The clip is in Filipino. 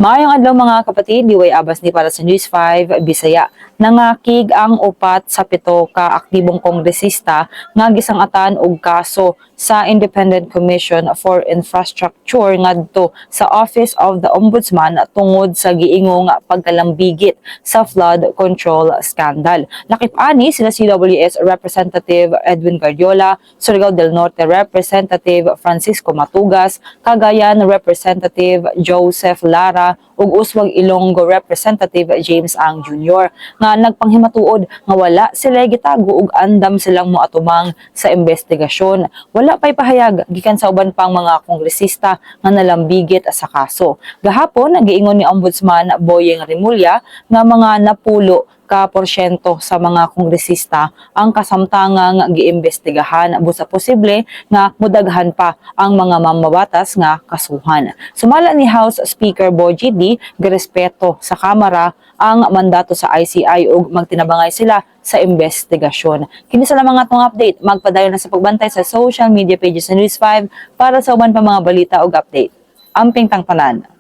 Maayong adlaw mga kapatid, diway abas ni para sa News 5 Bisaya. Nangakig ang upat sa 7 ka aktibong kongresista nga gisangatan og kaso sa Independent Commission for Infrastructure ngadto sa Office of the Ombudsman tungod sa giingong pagkalambigit sa flood control scandal. Lakip ani sila CWS Representative Edwin Guardiola, Surigao del Norte Representative Francisco Matugas, Cagayan Representative Joseph Lara ug Uswag Ilonggo Representative James Ang Jr. nga nagpanghimatuod nga wala sila gitago ug andam silang moatumang sa investigasyon. Wala pay pahayag gikan sa uban pang mga kongresista nga nalambigit sa kaso. Gahapon giingon ni Ombudsman Boyeng Rimulya nga mga napulo ka porsyento sa mga kongresista ang kasamtangang giimbestigahan busa posible nga mudaghan pa ang mga mamabatas nga kasuhan. Sumala ni House Speaker Bogie D, girespeto sa Kamara ang mandato sa ICI ug magtinabangay sila sa investigasyon. Kini sa mga atong update, magpadayon na sa pagbantay sa social media pages sa News 5 para sa uban pa mga balita ug update. Amping tang tanan.